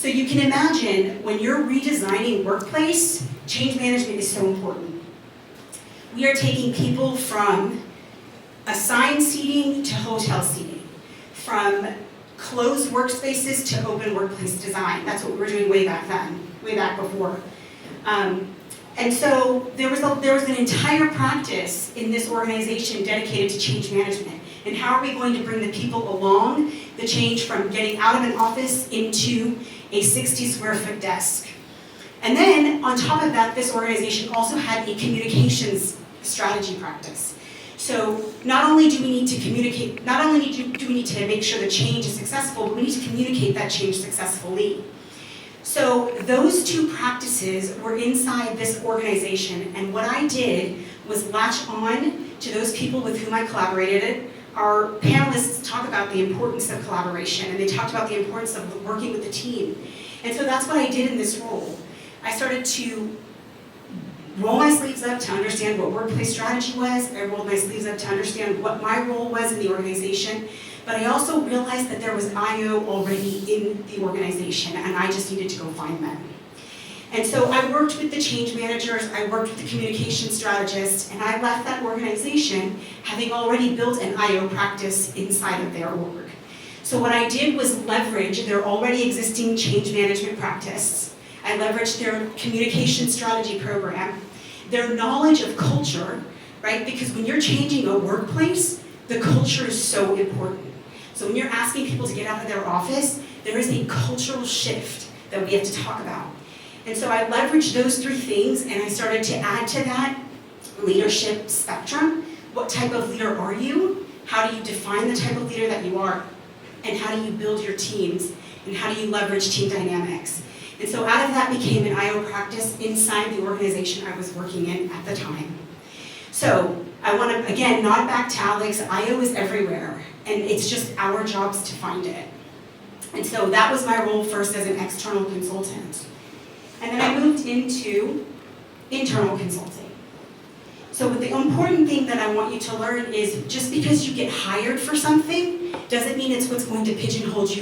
So you can imagine when you're redesigning workplace, change management is so important. We are taking people from assigned seating to hotel seating, from closed workspaces to open workplace design. That's what we were doing way back then, way back before. And so there was an entire practice in this organization dedicated to change management. And how are we going to bring the people along the change from getting out of an office into a 60 square foot desk? And then on top of that, this organization also had a communications strategy practice. So not only do we need to communicate, not only do we need to make sure the change is successful, but we need to communicate that change successfully. So those two practices were inside this organization, and what I did was latch on to those people with whom I collaborated. Our panelists talk about the importance of collaboration, and they talked about the importance of working with the team. And so that's what I did in this role. I started to roll my sleeves up to understand what workplace strategy was. I rolled my sleeves up to understand what my role was in the organization. But I also realized that there was IO already in the organization, and I just needed to go find them. And so I worked with the change managers, I worked with the communication strategists, and I left that organization having already built an IO practice inside of their org. So what I did was leverage their already existing change management practice. I leveraged their communication strategy program, their knowledge of culture, right? Because when you're changing a workplace, the culture is so important. So when you're asking people to get out of their office, there is a cultural shift that we have to talk about. And so I leveraged those three things, and I started to add to that leadership spectrum. What type of leader are you? How do you define the type of leader that you are? And how do you build your teams? And how do you leverage team dynamics? And so out of that became an IO practice inside the organization I was working in at the time. So I want to, again, nod back to Alex. IO is everywhere, and it's just our jobs to find it. And so that was my role first as an external consultant. And then I moved into internal consulting. So the important thing that I want you to learn is just because you get hired for something doesn't mean it's what's going to pigeonhole you